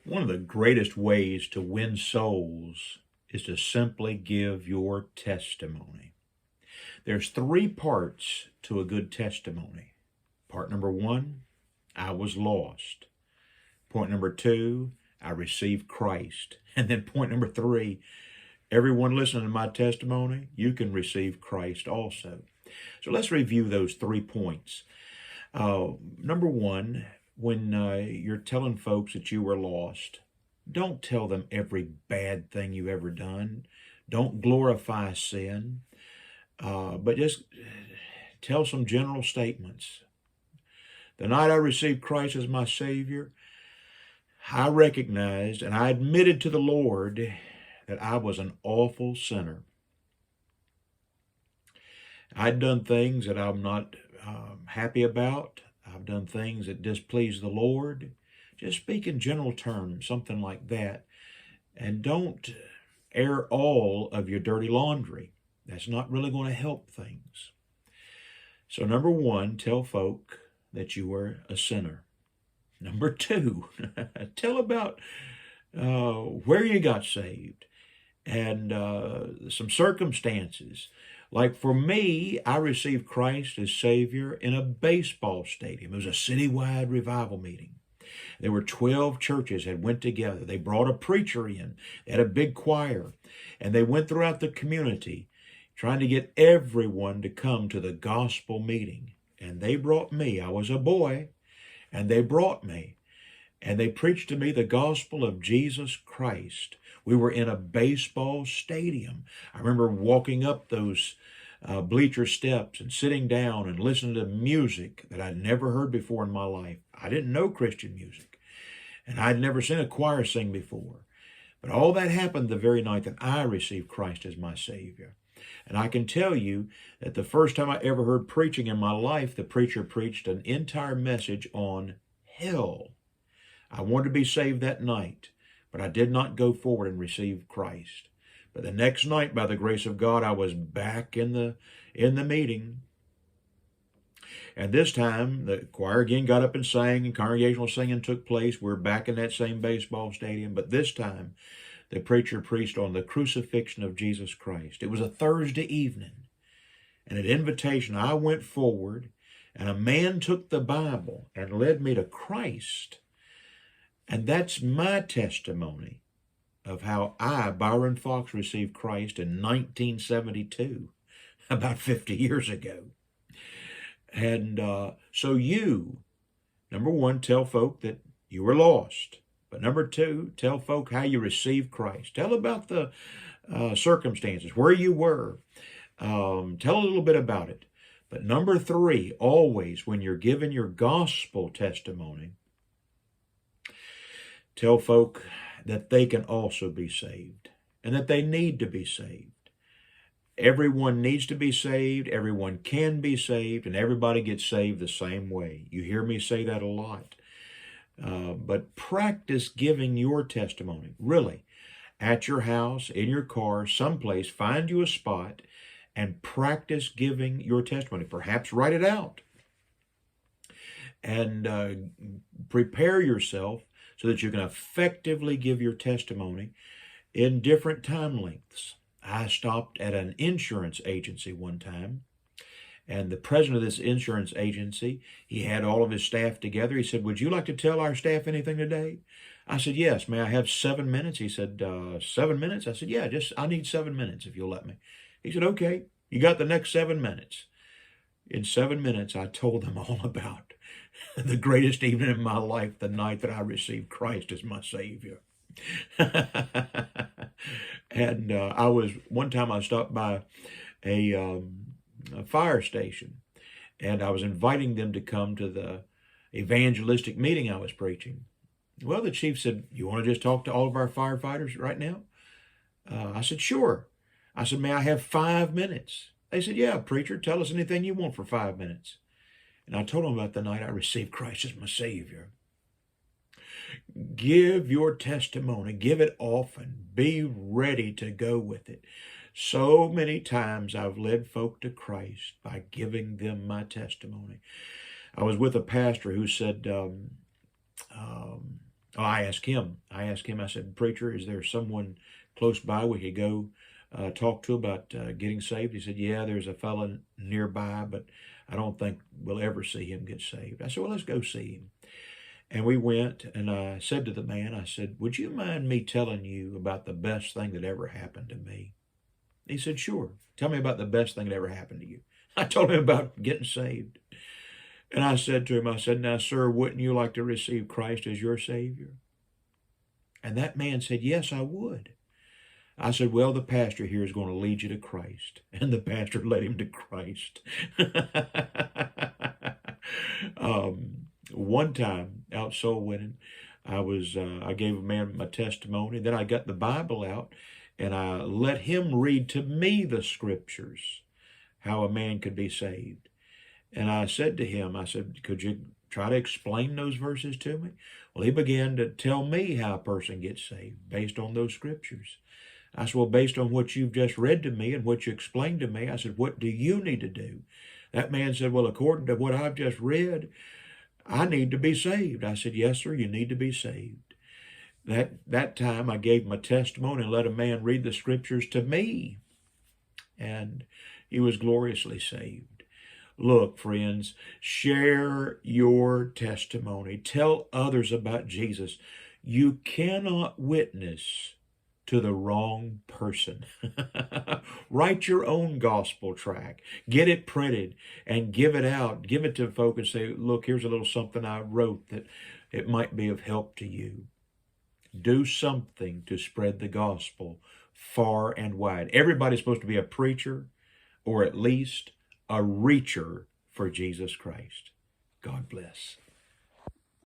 One of the greatest ways to win souls is to simply give your testimony. There's three parts to a good testimony. Part number one, I was lost. Point number two, I received Christ. And then point number three, everyone listening to my testimony, you can receive Christ also. So let's review those 3 points. Number one, when you're telling folks that you were lost, don't tell them every bad thing you've ever done. Don't glorify sin, but just tell some general statements. The night I received Christ as my Savior, I recognized and I admitted to the Lord that I was an awful sinner. I'd done things that I'm not happy about. I've done things that displease the Lord. Just speak in general terms, something like that. And don't air all of your dirty laundry. That's not really going to help things. So number one, tell folk that you were a sinner. Number two, tell about where you got saved and some circumstances. Like for me, I received Christ as Savior in a baseball stadium. It was a citywide revival meeting. There were 12 churches that went together. They brought a preacher in. They had a big choir. And they went throughout the community trying to get everyone to come to the gospel meeting. And they brought me. I was a boy. And they brought me. And they preached to me the gospel of Jesus Christ. We were in a baseball stadium. I remember walking up those bleacher steps and sitting down and listening to music that I'd never heard before in my life. I didn't know Christian music, and I'd never seen a choir sing before. But all that happened the very night that I received Christ as my Savior. And I can tell you that the first time I ever heard preaching in my life, the preacher preached an entire message on hell. I wanted to be saved that night, but I did not go forward and receive Christ. But the next night, by the grace of God, I was back in the meeting. And this time, the choir again got up and sang, and congregational singing took place. We're back in that same baseball stadium. But this time, the preacher preached on the crucifixion of Jesus Christ. It was a Thursday evening. And at invitation, I went forward, and a man took the Bible and led me to Christ. And that's my testimony of how I, Byron Fox, received Christ in 1972, about 50 years ago. And so you, number one, tell folk that you were lost. But number two, tell folk how you received Christ. Tell about the circumstances, where you were. Tell a little bit about it. But number three, always when you're giving your gospel testimony, tell folk that they can also be saved and that they need to be saved. Everyone needs to be saved, everyone can be saved, and everybody gets saved the same way. You hear me say that a lot. But practice giving your testimony, really, at your house, in your car, someplace. Find you a spot and practice giving your testimony. Perhaps write it out and prepare yourself so that you can effectively give your testimony in different time lengths. I stopped at an insurance agency one time, and the president of this insurance agency, he had all of his staff together. He said, "Would you like to tell our staff anything today?" I said, "Yes. May I have 7 minutes?" He said, 7 minutes? I said, "Yeah, I need 7 minutes if you'll let me." He said, "Okay, you got the next 7 minutes." In 7 minutes, I told them all about the greatest evening in my life, the night that I received Christ as my Savior. And one time I stopped by a fire station, and I was inviting them to come to the evangelistic meeting I was preaching. Well, the chief said, "You want to just talk to all of our firefighters right now?" I said, "Sure." I said, "May I have 5 minutes?" They said, "Yeah, preacher, tell us anything you want for 5 minutes." And I told them about the night I received Christ as my Savior. Give your testimony. Give it often. Be ready to go with it. So many times I've led folk to Christ by giving them my testimony. I was with a pastor who said, Oh, I asked him. I said, "Preacher, is there someone close by we could go talk to about getting saved?" He said, "Yeah, there's a fella nearby, but I don't think we'll ever see him get saved." I said, "Well, let's go see him." And we went, and I said to the man, I said, "Would you mind me telling you about the best thing that ever happened to me?" He said, "Sure. Tell me about the best thing that ever happened to you." I told him about getting saved. And I said to him, I said, "Now, sir, wouldn't you like to receive Christ as your Savior?" And that man said, "Yes, I would." I said, "Well, the pastor here is going to lead you to Christ." And the pastor led him to Christ. One time out soul winning, I gave a man my testimony. Then I got the Bible out and I let him read to me the scriptures, how a man could be saved. And I said to him, I said, "Could you try to explain those verses to me?" Well, he began to tell me how a person gets saved based on those scriptures. I said, "Well, based on what you've just read to me and what you explained to me," I said, "what do you need to do?" That man said, "Well, according to what I've just read, I need to be saved." I said, "Yes, sir, you need to be saved." That time I gave him a testimony and let a man read the scriptures to me, and he was gloriously saved. Look, friends, share your testimony. Tell others about Jesus. You cannot witness to the wrong person. Write your own gospel tract. Get it printed and give it out. Give it to folk and say, "Look, here's a little something I wrote that it might be of help to you." Do something to spread the gospel far and wide. Everybody's supposed to be a preacher or at least a reacher for Jesus Christ. God bless.